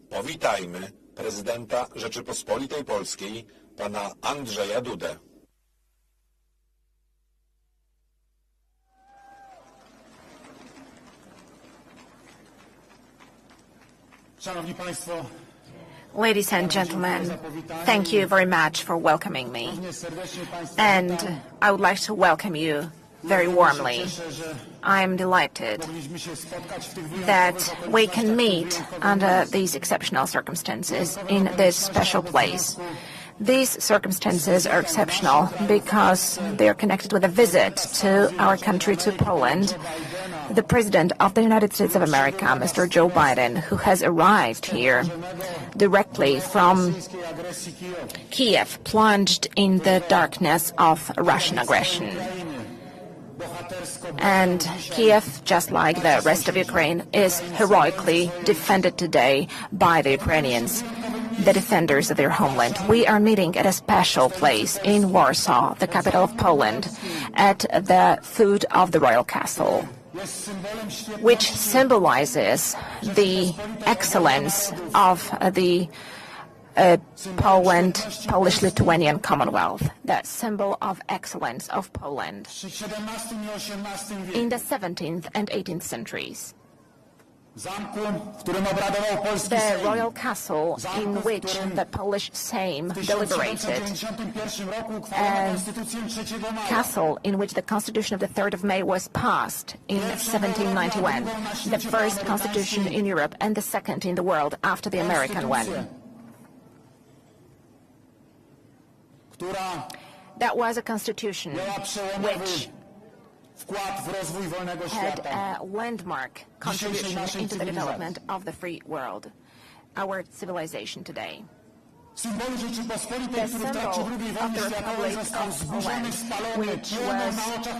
Powitajmy prezydenta Rzeczypospolitej Polskiej, pana Andrzeja Dudę. Szanowni Państwo, Ladies and gentlemen, thank you very much for welcoming me. And I would like to welcome you very warmly. I am delighted that we can meet under these exceptional circumstances in this special place. These circumstances are exceptional because they are connected with a visit to our country, to Poland. The President of the United States of America, Mr. Joe Biden, who has arrived here directly from Kyiv, plunged in the darkness of Russian aggression. And Kyiv, just like the rest of Ukraine, is heroically defended today by the Ukrainians, the defenders of their homeland. We are meeting at a special place in Warsaw, the capital of Poland, at the foot of the royal castle, which symbolizes the excellence of the Polish-Lithuanian Commonwealth, the symbol of excellence of Poland in the 17th and 18th centuries. The royal castle in which the Polish Sejm deliberated, a castle in which the Constitution of the 3rd of May was passed in 1791, the first constitution in Europe and the second in the world after the American one. That was a constitution which had a landmark contribution into the development of the free world, our civilization today. The symbol of the Republic of Poland, which was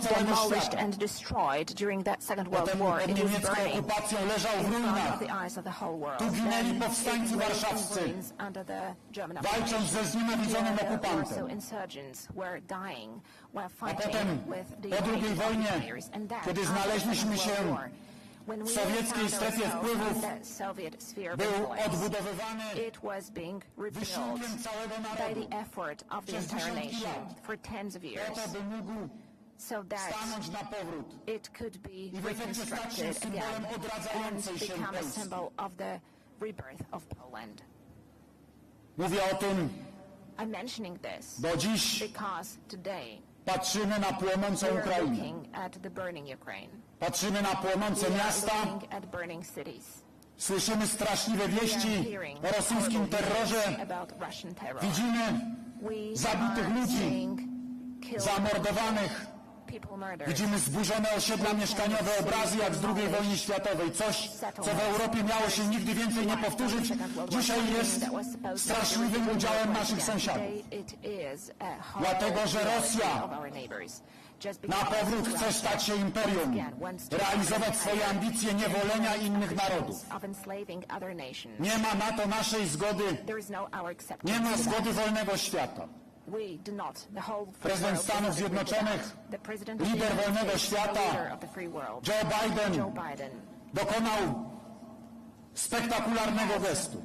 demolished and destroyed during that Second World War, it was burning in front of the eyes of the whole world. Then it lay in ruins under the German occupation. The Warsaw insurgents were dying while fighting with the Ukrainian occupiers, and that after the Second World War. When we found ourselves in the Soviet sphere of influence, it was being rebuilt by the effort of the entire nation for tens of years, so that it could be reconstructed again and become a symbol of the rebirth of Poland. I'm mentioning this because today patrzymy na płonącą we are Ukrainę. looking at the burning Ukraine. Patrzymy na płonące We are miasta. looking at burning cities. Słyszymy straszliwe wieści o rosyjskim terrorze. About Russian terror. Widzimy We zabitych are ludzi, seeing killed zamordowanych. people murdered. Widzimy zburzone osiedla mieszkaniowe, obrazy jak z II wojny światowej. Coś, co w Europie miało się nigdy więcej nie powtórzyć, dzisiaj jest straszliwym udziałem naszych sąsiadów. Dlatego, że Rosja na powrót chce stać się imperium, realizować swoje ambicje niewolenia innych narodów. Nie ma na to naszej zgody, nie ma zgody wolnego świata. Prezydent Stanów Zjednoczonych, lider wolnego świata, Joe Biden, dokonał spektakularnego gestu.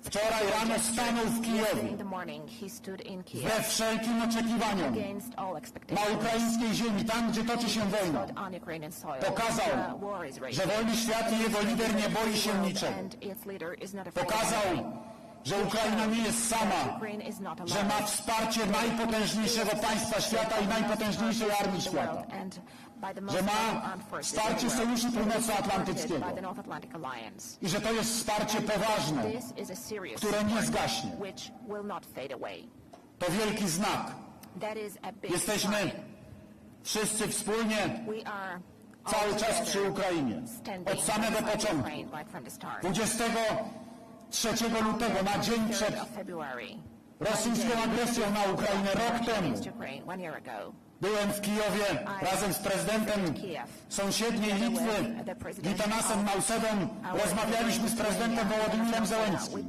Wczoraj rano stanął w Kijowie, wbrew wszelkim oczekiwaniom, na ukraińskiej ziemi, tam gdzie toczy się wojna. Pokazał, że wolny świat i jego lider nie boi się niczego. Pokazał, że Ukraina nie jest sama, że ma wsparcie najpotężniejszego państwa świata i najpotężniejszej armii świata, że ma wsparcie Sojuszu Północnoatlantyckiego i że to jest wsparcie poważne, które nie zgaśnie. To wielki znak. Jesteśmy wszyscy wspólnie cały czas przy Ukrainie. Od samego początku. 23 lutego, na dzień przed rosyjską agresją na Ukrainę, rok temu, Byłem w Kijowie razem z prezydentem sąsiedniej Litwy, Gitanasem Naussedą. Rozmawialiśmy z prezydentem Wołodymyrem Zelenskym.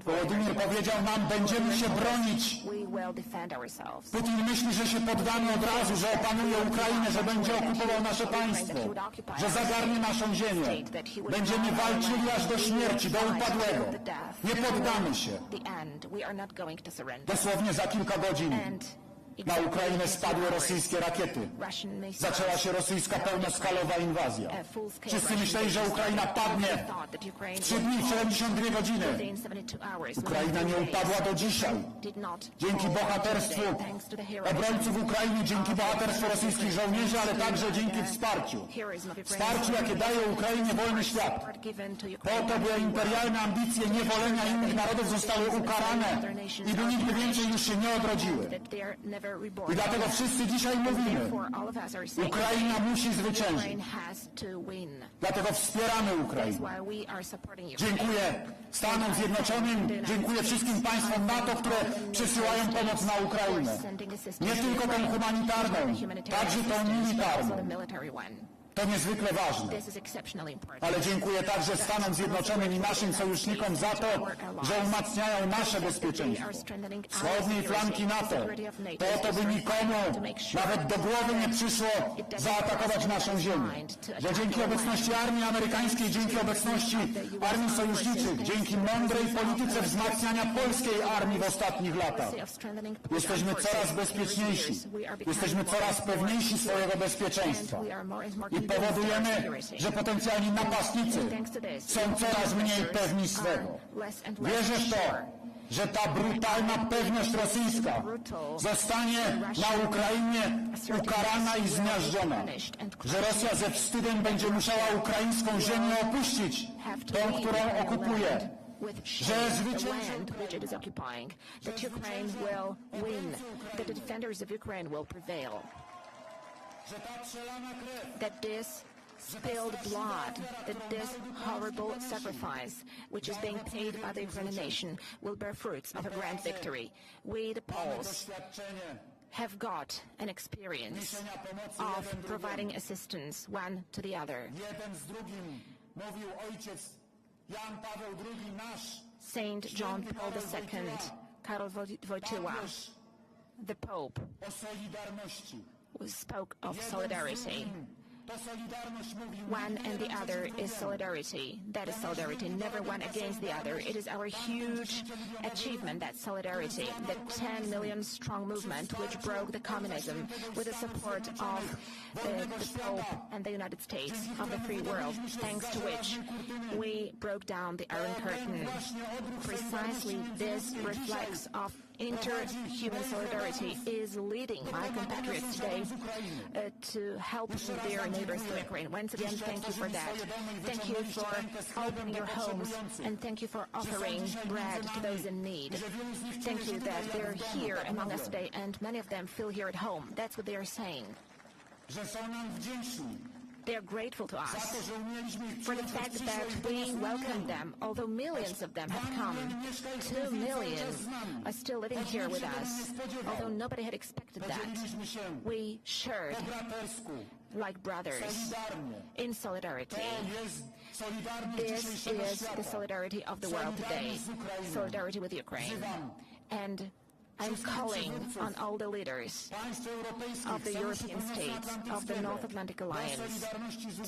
Wołodymyr powiedział nam, będziemy się bronić. Putin myśli, że się poddamy od razu, że opanuje Ukrainę, że będzie okupował nasze państwo, że zagarnie naszą ziemię. Będziemy walczyli aż do śmierci, do upadłego. Nie poddamy się. Dosłownie za kilka godzin na Ukrainę spadły rosyjskie rakiety. Zaczęła się rosyjska pełnoskalowa inwazja. Wszyscy myśleli, że Ukraina padnie w 3 dni, w 72 godziny. Ukraina nie upadła do dzisiaj. Dzięki bohaterstwu obrońców Ukrainy, dzięki bohaterstwu rosyjskich żołnierzy, ale także dzięki wsparciu. Wsparciu, jakie daje Ukrainie wolny świat. Po to, by imperialne ambicje niewolenia innych narodów zostały ukarane i by nigdy więcej już się nie odrodziły. I dlatego wszyscy dzisiaj mówimy, Ukraina musi zwyciężyć. Dlatego wspieramy Ukrainę. Dziękuję Stanom Zjednoczonym, dziękuję wszystkim państwom NATO, które przysyłają pomoc na Ukrainę. Nie tylko tą humanitarną, także tą militarną. To niezwykle ważne. Ale dziękuję także Stanom Zjednoczonym i naszym sojusznikom za to, że umacniają nasze bezpieczeństwo. Wschodniej flanki NATO. Po to, by nikomu nawet do głowy nie przyszło zaatakować naszą ziemię. Że dzięki obecności armii amerykańskiej, dzięki obecności armii sojuszniczych, dzięki mądrej polityce wzmacniania polskiej armii w ostatnich latach, jesteśmy coraz bezpieczniejsi. Jesteśmy coraz pewniejsi swojego bezpieczeństwa. I powodujemy, że potencjalni napastnicy są coraz mniej pewni swego. Wierzę w to, że ta brutalna pewność rosyjska zostanie na Ukrainie ukarana i zmiażdżona. Że Rosja ze wstydem będzie musiała ukraińską ziemię opuścić, tą, którą okupuje. Że zwycięży that this spilled blood, that this horrible sacrifice, which is being paid by the Ukrainian nation, will bear fruits of a grand victory. We, the Poles, have got an experience of providing assistance one to the other. Saint John Paul II, Karol Wojtyła, the Pope, spoke of solidarity. One and the other is solidarity. That is solidarity, never one against the other. It is our huge achievement, that solidarity, the 10 million strong movement which broke the communism with the support of the Pope and the United States of the free world, thanks to which we broke down the Iron Curtain. Precisely this reflex of interhuman solidarity is leading my compatriots today to help their neighbors to Ukraine. Once again, thank you for that. Thank you for opening your homes, and thank you for offering bread to those in need. Thank you that they're here among us today, and many of them feel here at home. That's what they are saying. They are grateful to us for the fact that we welcomed them, although millions of them have come. 2 million are still living here with us, although nobody had expected that. We shared like brothers in solidarity. This is the solidarity of the world today, solidarity with Ukraine. And I'm calling on all the leaders of the European states, of the North Atlantic Alliance,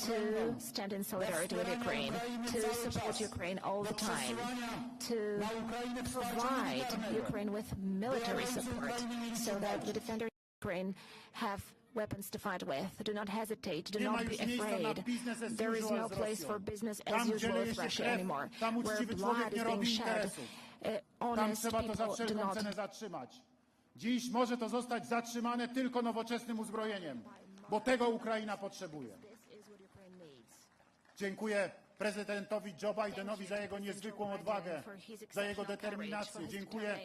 to stand in solidarity with Ukraine, to support Ukraine all the time, to provide Ukraine with military support so that the defenders of Ukraine have weapons to fight with. Do not hesitate. Do not be afraid. There is no place for business as usual with Russia anymore, where blood is being shed. Honest people do not. Dziś może to zostać zatrzymane tylko nowoczesnym uzbrojeniem, bo tego Ukraina potrzebuje. Dziękuję prezydentowi Joe Bidenowi za jego niezwykłą odwagę, za jego determinację. Dziękuję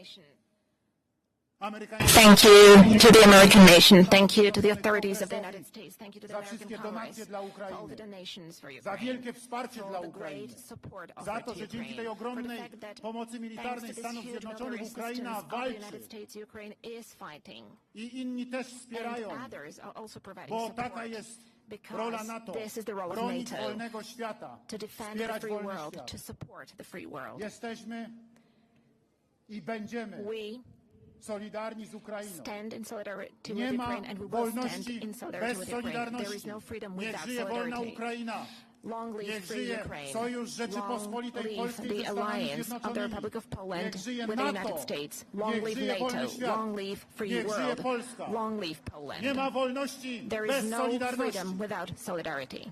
amerykańskiego Thank you to the American nation. Thank you to the authorities of the United States. Thank you to the za American wszystkie powers, donacje dla for all the Ukrainy, donations for za Ukraine, wielkie wsparcie for dla the Ukrainy, great support za offered to, to że dzięki tej Ukraine, for the ogromnej fact that pomocy thanks militarnej to this Stanów huge Zjednoczonych military Ukraina assistance of the United walczy States, Ukraine is fighting. i inni też wspierają, And others are also providing bo support. taka jest Because rola NATO, this is the role of bronić NATO, wolnego świata, to defend the wspierać free wolny world, świat. to support the free world. Jesteśmy i będziemy We solidarni z Ukrainą. stand in solidarity Nie with ma Ukraine and we will stand wolności in solidarity bez with Ukraine. There solidarności. is no freedom Niech without żyje wolna solidarity. Ukraina. Long live Niech free żyje Ukraine. Sojusz Long Rzeczypospolitej live Polskiej ze the Stanami alliance of the Zjednoczonymi. Republic of Poland Niech żyje with the NATO. United States. Long Niech live żyje wolny NATO. świat. Long live free Niech żyje world. Polska. Long live Poland. Nie ma wolności There bez is no solidarności. freedom without solidarity.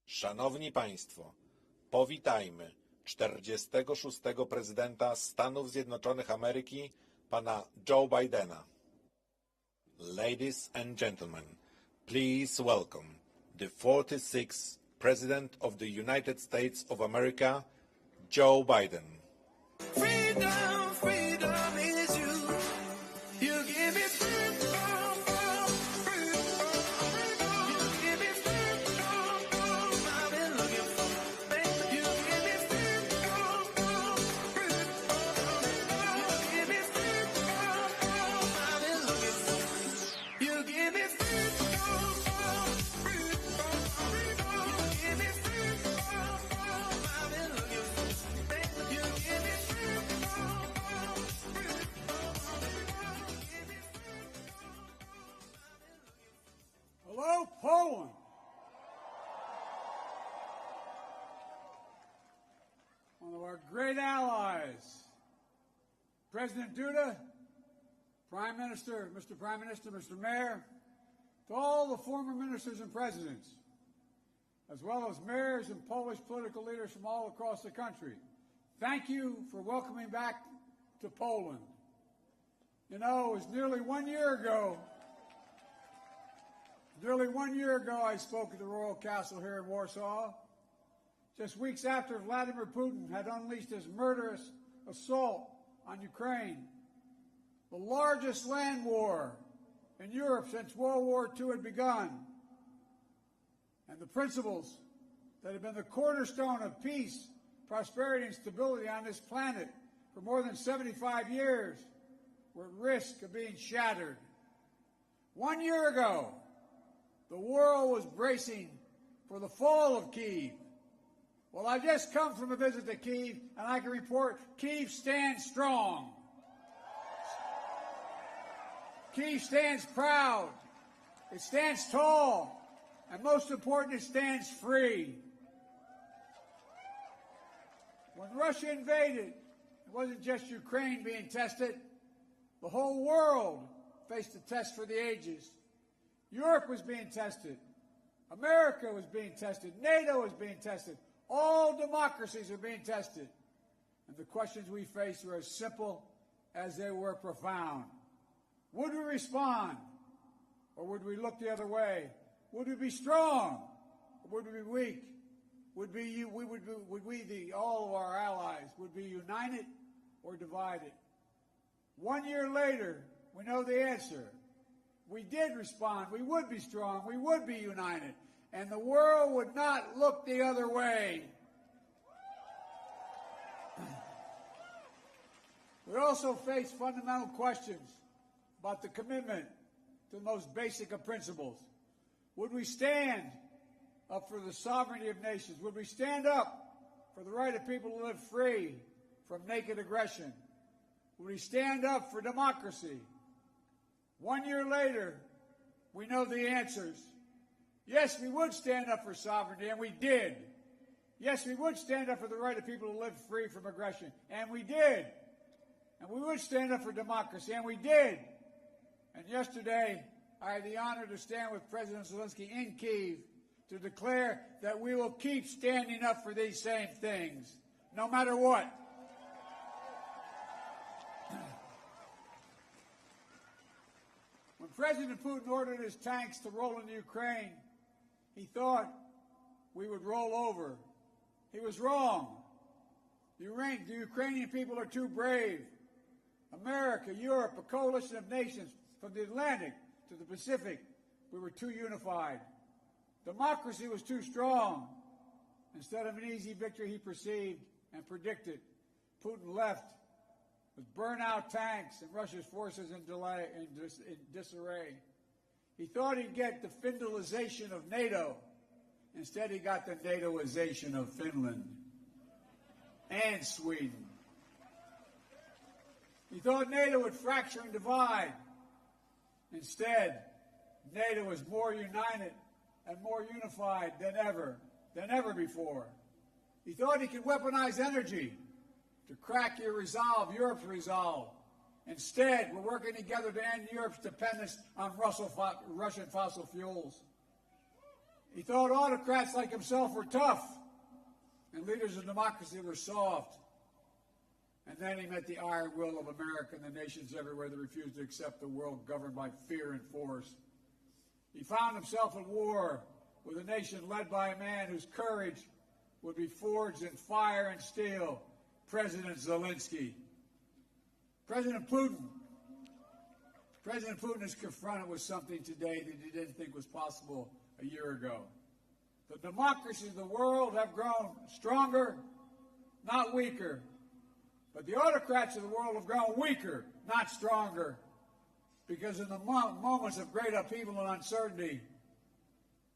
Szanowni Państwo, powitajmy 46. prezydenta Stanów Zjednoczonych Ameryki, pana Joe Bidena. Ladies and gentlemen, please welcome the 46th President of the United States of America, Joe Biden. Freedom, freedom is you. You give it freedom, freedom. You give it freedom, I've been looking for. You give it freedom, freedom. You give it freedom, I've been looking for. You give it freedom, freedom. You give it freedom, I've been looking for. You give it Hello, Poland. One of our great allies. President Duda, Prime Minister, Mr. Mayor, to all the former ministers and presidents, as well as mayors and Polish political leaders from all across the country, thank you for welcoming back to Poland. You know, it was nearly 1 year ago I spoke at the Royal Castle here in Warsaw, just weeks after Vladimir Putin had unleashed his murderous assault on Ukraine, the largest land war in Europe since World War II had begun. And the principles that have been the cornerstone of peace, prosperity, and stability on this planet for more than 75 years were at risk of being shattered. 1 year ago, the world was bracing for the fall of Kyiv. Well, I've just come from a visit to Kyiv, and I can report Kyiv stands strong. Kyiv stands proud. It stands tall. And most important, it stands free. When Russia invaded, it wasn't just Ukraine being tested. The whole world faced a test for the ages. Europe was being tested. America was being tested. NATO was being tested. All democracies are being tested. And the questions we faced were as simple as they were profound. Would we respond? Or would we look the other way? Would we be strong? Or would we be weak? All of our allies, would be united or divided? 1 year later, we know the answer. We did respond. We would be strong. We would be united. And the world would not look the other way. We also face fundamental questions about the commitment to the most basic of principles. Would we stand up for the sovereignty of nations? Would we stand up for the right of people to live free from naked aggression? Would we stand up for democracy? 1 year later, we know the answers. Yes, we would stand up for sovereignty, and we did. Yes, we would stand up for the right of people to live free from aggression, and we did. And we would stand up for democracy, and we did. And yesterday, I had the honor to stand with President Zelenskyy in Kyiv to declare that we will keep standing up for these same things, no matter what. When President Putin ordered his tanks to roll into Ukraine, he thought we would roll over. He was wrong. The Ukrainian people are too brave. America, Europe, a coalition of nations from the Atlantic to the Pacific, we were too unified. Democracy was too strong. Instead of an easy victory he perceived and predicted, Putin left with burnt-out tanks and Russia's forces in disarray. He thought he'd get the Finlandization of NATO. Instead, he got the NATOization of Finland and Sweden. He thought NATO would fracture and divide. Instead, NATO is more united and more unified than ever before. He thought he could weaponize energy to crack your resolve, Europe's resolve. Instead, we're working together to end Europe's dependence on Russian fossil fuels. He thought autocrats like himself were tough and leaders of democracy were soft. And then he met the iron will of America and the nations everywhere that refused to accept the world governed by fear and force. He found himself at war with a nation led by a man whose courage would be forged in fire and steel, President Zelenskyy. President Putin is confronted with something today that he didn't think was possible a year ago. The democracies of the world have grown stronger, not weaker. But the autocrats of the world have grown weaker, not stronger. Because in the moments of great upheaval and uncertainty,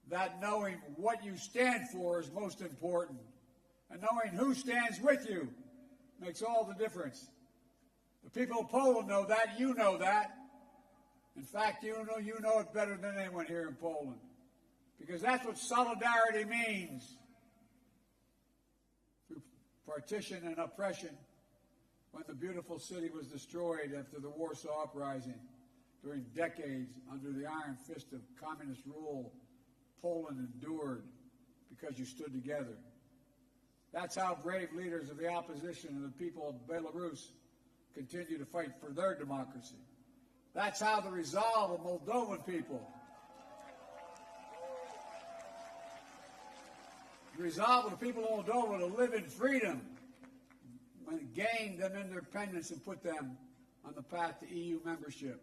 that knowing what you stand for is most important. And knowing who stands with you makes all the difference. The people of Poland know that. You know that. In fact, you know it better than anyone here in Poland. Because that's what solidarity means. Through partition and oppression, when the beautiful city was destroyed after the Warsaw Uprising, during decades under the iron fist of communist rule, Poland endured because you stood together. That's how brave leaders of the opposition and the people of Belarus continue to fight for their democracy. That's how the resolve of Moldovan people, the resolve of the people of Moldova to live in freedom, gain them independence and put them on the path to EU membership.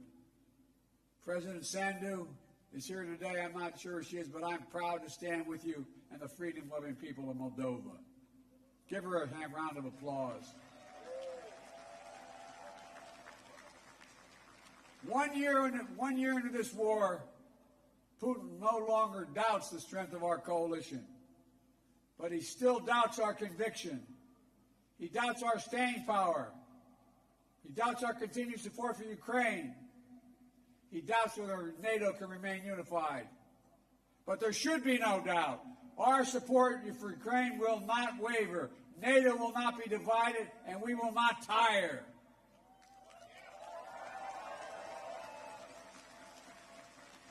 President Sandu is here today. I'm not sure she is, but I'm proud to stand with you and the freedom-loving people of Moldova. Give her a round of applause. 1 year into this war, Putin no longer doubts the strength of our coalition, but he still doubts our conviction. He doubts our staying power. He doubts our continued support for Ukraine. He doubts whether NATO can remain unified. But there should be no doubt. Our support for Ukraine will not waver. NATO will not be divided, and we will not tire.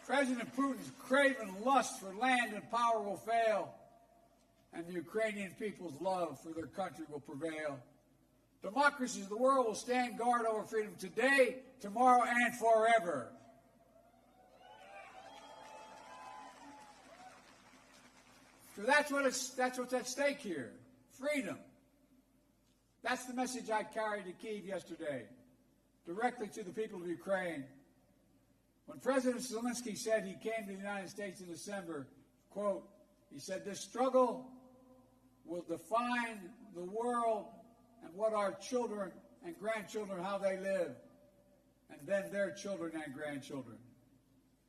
President Putin's craven lust for land and power will fail, and the Ukrainian people's love for their country will prevail. Democracies of the world will stand guard over freedom today, tomorrow, and forever. So that's what's at stake here. Freedom. That's the message I carried to Kyiv yesterday, directly to the people of Ukraine. When President Zelenskyy said he came to the United States in December, quote, he said, this struggle will define the world and what our children and grandchildren, how they live, and then their children and grandchildren.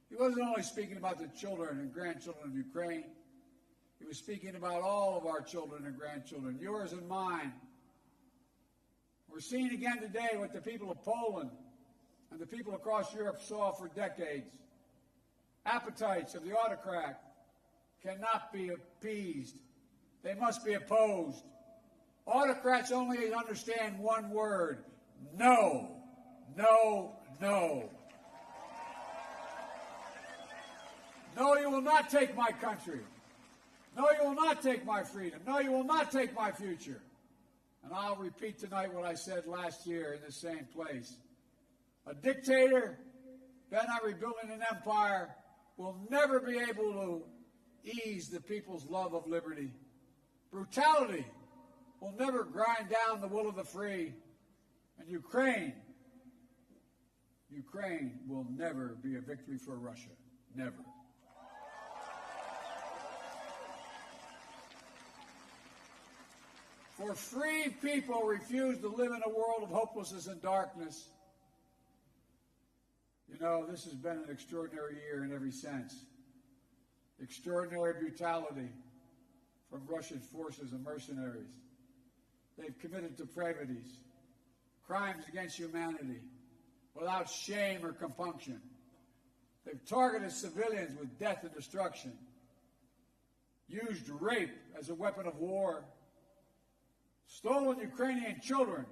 He wasn't only speaking about the children and grandchildren of Ukraine. He was speaking about all of our children and grandchildren, yours and mine. We're seeing again today what the people of Poland and the people across Europe saw for decades. Appetites of the autocrat cannot be appeased. They must be opposed. Autocrats only understand one word: no, no, no. No, you will not take my country. No, you will not take my freedom. No, you will not take my future. And I'll repeat tonight what I said last year in the same place. A dictator bent on rebuilding an empire will never be able to ease the people's love of liberty. Brutality will never grind down the will of the free. And Ukraine will never be a victory for Russia. Never. For free people refuse to live in a world of hopelessness and darkness. You know, this has been an extraordinary year in every sense. Extraordinary brutality from Russian forces and mercenaries. They've committed depravities, crimes against humanity, without shame or compunction. They've targeted civilians with death and destruction, used rape as a weapon of war, stolen Ukrainian children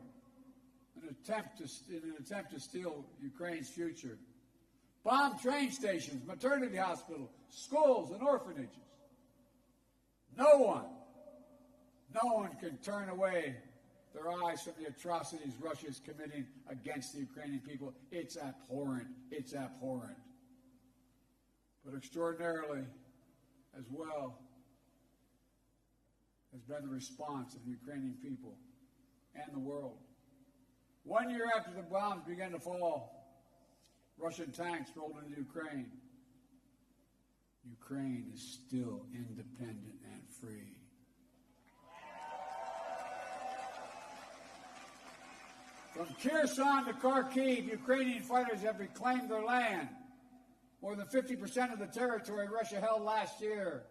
in an attempt to steal Ukraine's future, bombed train stations, maternity hospitals, schools, and orphanages. No one can turn away their eyes from the atrocities Russia is committing against the Ukrainian people. It's abhorrent. It's abhorrent. But extraordinarily, as well, has been the response of the Ukrainian people and the world. 1 year after the bombs began to fall, Russian tanks rolled into Ukraine. Ukraine is still independent and free. From Kherson to Kharkiv, Ukrainian fighters have reclaimed their land. More than 50% of the territory Russia held last year.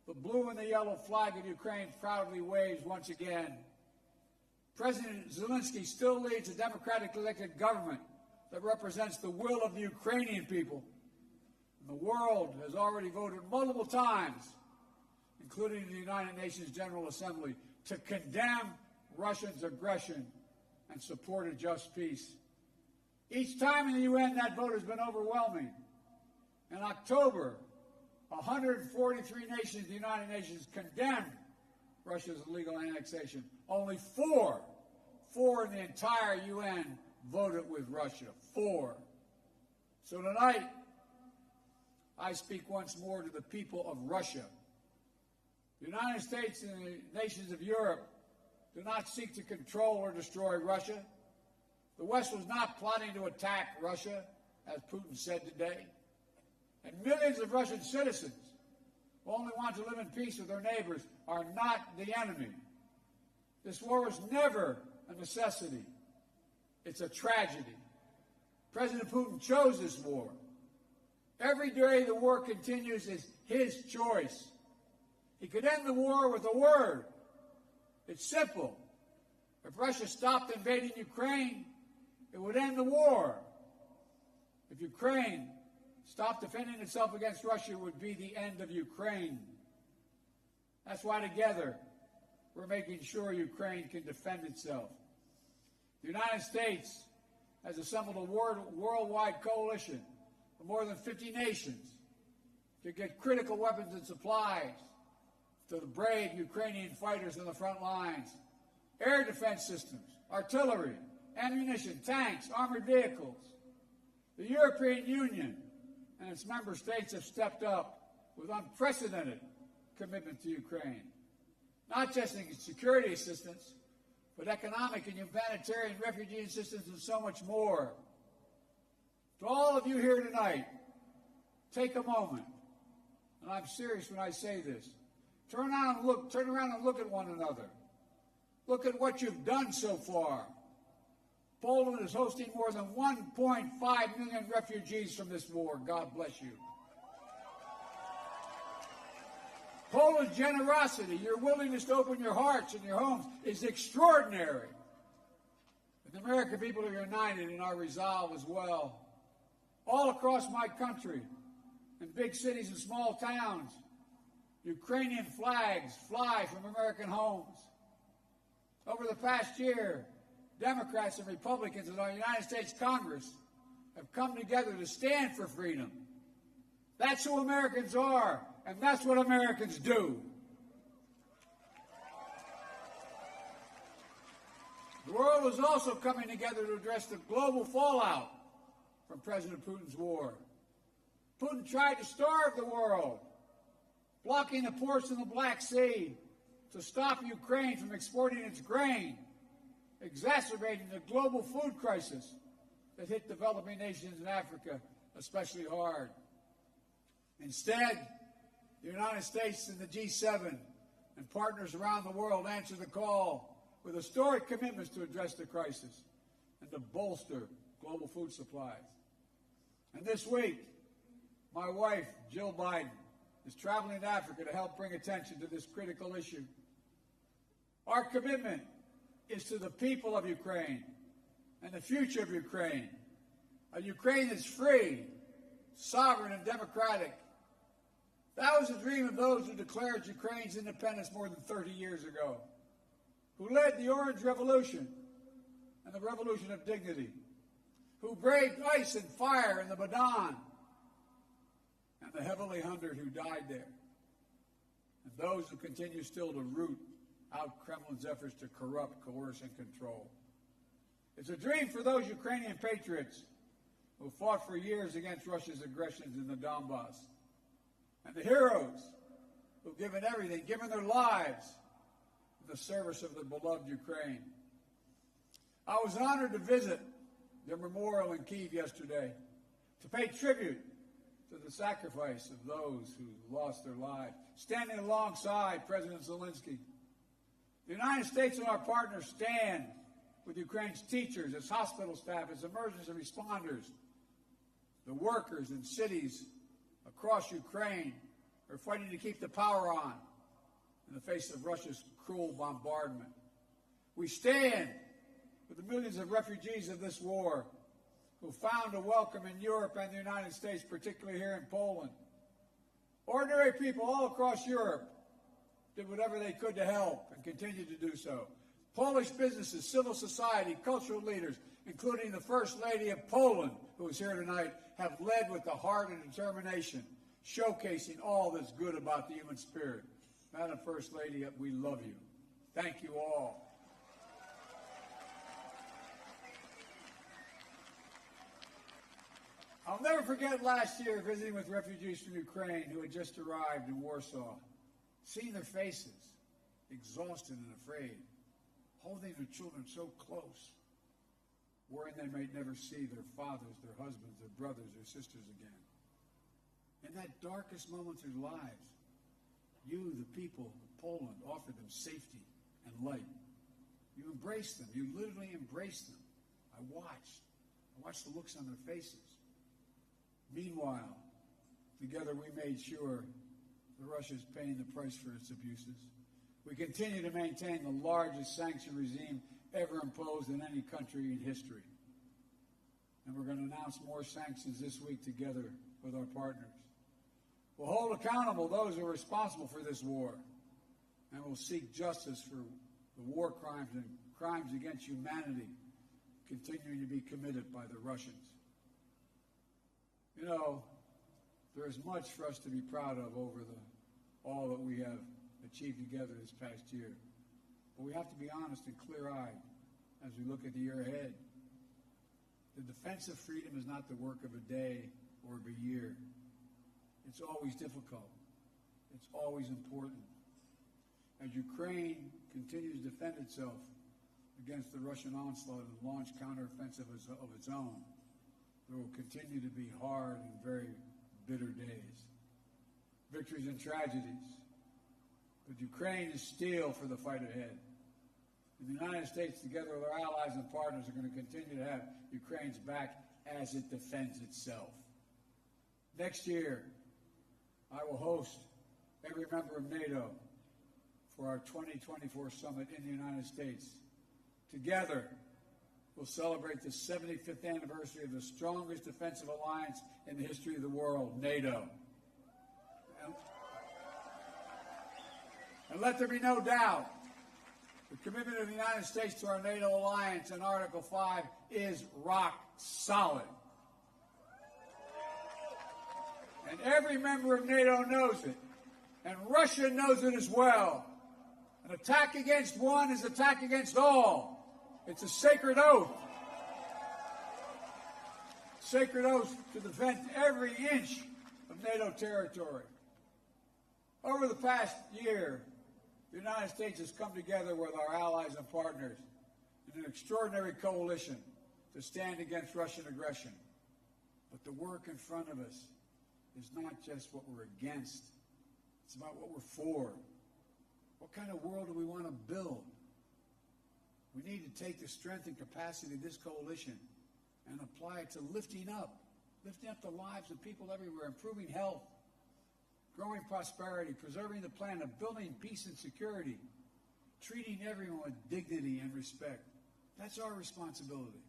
The blue and the yellow flag of Ukraine proudly waves once again. President Zelenskyy still leads a democratically elected government that represents the will of the Ukrainian people. And the world has already voted multiple times, including the United Nations General Assembly, to condemn Russia's aggression and support a just peace. Each time in the UN, that vote has been overwhelming. In October, 143 nations of the United Nations condemned Russia's illegal annexation. Only four in the entire UN voted with Russia. 4. So tonight, I speak once more to the people of Russia. The United States and the nations of Europe do not seek to control or destroy Russia. The West was not plotting to attack Russia, as Putin said today. And millions of Russian citizens who only want to live in peace with their neighbors are not the enemy. This war was never a necessity. It's a tragedy. President Putin chose this war. Every day the war continues is his choice. He could end the war with a word. It's simple. If Russia stopped invading Ukraine, it would end the war. If Ukraine stopped defending itself against Russia, it would be the end of Ukraine. That's why together we're making sure Ukraine can defend itself. The United States has assembled a worldwide coalition of more than 50 nations to get critical weapons and supplies to the brave Ukrainian fighters on the front lines. Air defense systems, artillery, ammunition, tanks, armored vehicles. The European Union and its member states have stepped up with unprecedented commitment to Ukraine, not just in security assistance, but economic and humanitarian refugee assistance and so much more. To all of you here tonight, take a moment, and I'm serious when I say this. Turn around and look at one another. Look at what you've done so far. Poland is hosting more than 1.5 million refugees from this war. God bless you. Poland's generosity, your willingness to open your hearts and your homes is extraordinary. But the American people are united in our resolve as well. All across my country, in big cities and small towns, Ukrainian flags fly from American homes. Over the past year, Democrats and Republicans in our United States Congress have come together to stand for freedom. That's who Americans are, and that's what Americans do. The world is also coming together to address the global fallout from President Putin's war. Putin tried to starve the world, blocking the ports in the Black Sea to stop Ukraine from exporting its grain, exacerbating the global food crisis that hit developing nations in Africa especially hard. Instead, the United States and the G7 and partners around the world answered the call with historic commitments to address the crisis and to bolster global food supplies. And this week, my wife, Jill Biden, is traveling to Africa to help bring attention to this critical issue. Our commitment is to the people of Ukraine and the future of Ukraine, a Ukraine that's free, sovereign, and democratic. That was the dream of those who declared Ukraine's independence more than 30 years ago, who led the Orange Revolution and the Revolution of Dignity, who braved ice and fire in the Maidan, and the heavily hungered who died there. and those who continue still to root out Kremlin's efforts to corrupt, coerce, and control. It's a dream for those Ukrainian patriots who fought for years against Russia's aggressions in the Donbass, and the heroes who've given everything, given their lives in the service of their beloved Ukraine. I was honored to visit their memorial in Kyiv yesterday to pay tribute to the sacrifice of those who lost their lives, standing alongside President Zelenskyy. The United States and our partners stand with Ukraine's teachers, its hospital staff, its emergency responders, the workers in cities across Ukraine are fighting to keep the power on in the face of Russia's cruel bombardment. We stand with the millions of refugees of this war who found a welcome in Europe and the United States, particularly here in Poland. Ordinary people all across Europe did whatever they could to help and continue to do so. Polish businesses, civil society, cultural leaders, including the First Lady of Poland, who is here tonight, have led with the heart and determination, showcasing all that's good about the human spirit. Madam First Lady, we love you. Thank you all. I'll never forget last year visiting with refugees from Ukraine who had just arrived in Warsaw, seeing their faces, exhausted and afraid, holding their children so close, worrying they might never see their fathers, their husbands, their brothers, their sisters again. In that darkest moment of their lives, you, the people of Poland, offered them safety and light. You embraced them. You literally embraced them. I watched the looks on their faces. Meanwhile, together we made sure that Russia is paying the price for its abuses. We continue to maintain the largest sanction regime ever imposed in any country in history. And we're going to announce more sanctions this week together with our partners. We'll hold accountable those who are responsible for this war, and we'll seek justice for the war crimes and crimes against humanity continuing to be committed by the Russians. You know, there is much for us to be proud of over all that we have achieved together this past year. But we have to be honest and clear-eyed as we look at the year ahead. The defense of freedom is not the work of a day or of a year. It's always difficult. It's always important. As Ukraine continues to defend itself against the Russian onslaught and launch counteroffensive of its own, there will continue to be hard and very bitter days. Victories and tragedies. But Ukraine is steel for the fight ahead. And the United States, together with our allies and partners, are going to continue to have Ukraine's back as it defends itself. Next year, I will host every member of NATO for our 2024 summit in the United States. Together, we'll celebrate the 75th anniversary of the strongest defensive alliance in the history of the world, NATO. And let there be no doubt, the commitment of the United States to our NATO alliance in Article 5 is rock solid. And every member of NATO knows it, and Russia knows it as well. An attack against one is an attack against all. It's a sacred oath. Sacred oath to defend every inch of NATO territory. Over the past year, the United States has come together with our allies and partners in an extraordinary coalition to stand against Russian aggression. But the work in front of us is not just what we're against. It's about what we're for. What kind of world do we want to build? We need to take the strength and capacity of this coalition and apply it to lifting up the lives of people everywhere, improving health, growing prosperity, preserving the planet, building peace and security, treating everyone with dignity and respect. That's our responsibility.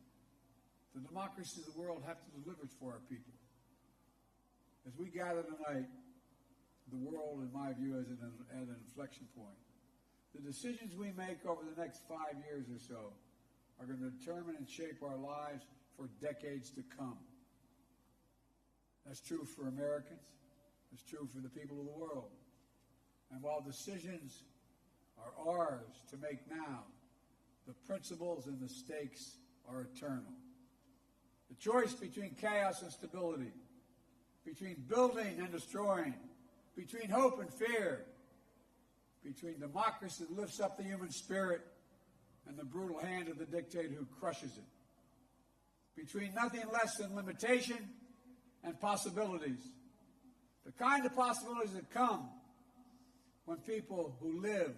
The democracies of the world have to deliver it for our people. As we gather tonight, the world, in my view, is at an inflection point. The decisions we make over the next 5 years or so are going to determine and shape our lives for decades to come. That's true for Americans. It's true for the people of the world. And while decisions are ours to make now, the principles and the stakes are eternal. The choice between chaos and stability, between building and destroying, between hope and fear, between democracy that lifts up the human spirit and the brutal hand of the dictator who crushes it, between nothing less than limitation and possibilities, the kind of possibilities that come when people who live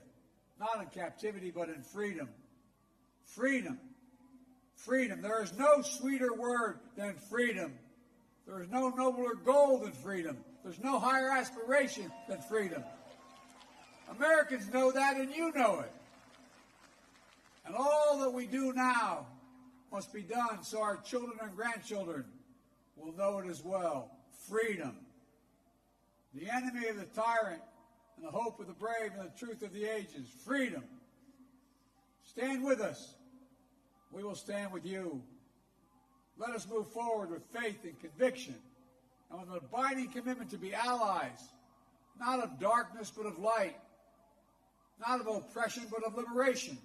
not in captivity but in freedom, freedom, there is no sweeter word than freedom. There is no nobler goal than freedom. There's no higher aspiration than freedom. Americans know that, and you know it. And all that we do now must be done so our children and grandchildren will know it as well. Freedom. The enemy of the tyrant and the hope of the brave and the truth of the ages. Freedom. Stand with us. We will stand with you. Let us move forward with faith and conviction and with an abiding commitment to be allies, not of darkness but of light, not of oppression but of liberation,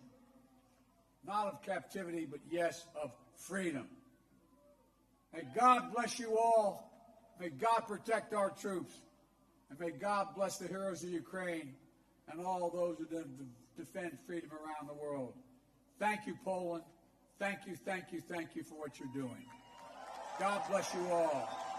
not of captivity but, yes, of freedom. May God bless you all. May God protect our troops. And may God bless the heroes of Ukraine and all those who defend freedom around the world. Thank you, Poland. Thank you, thank you, thank you for what you're doing. God bless you all.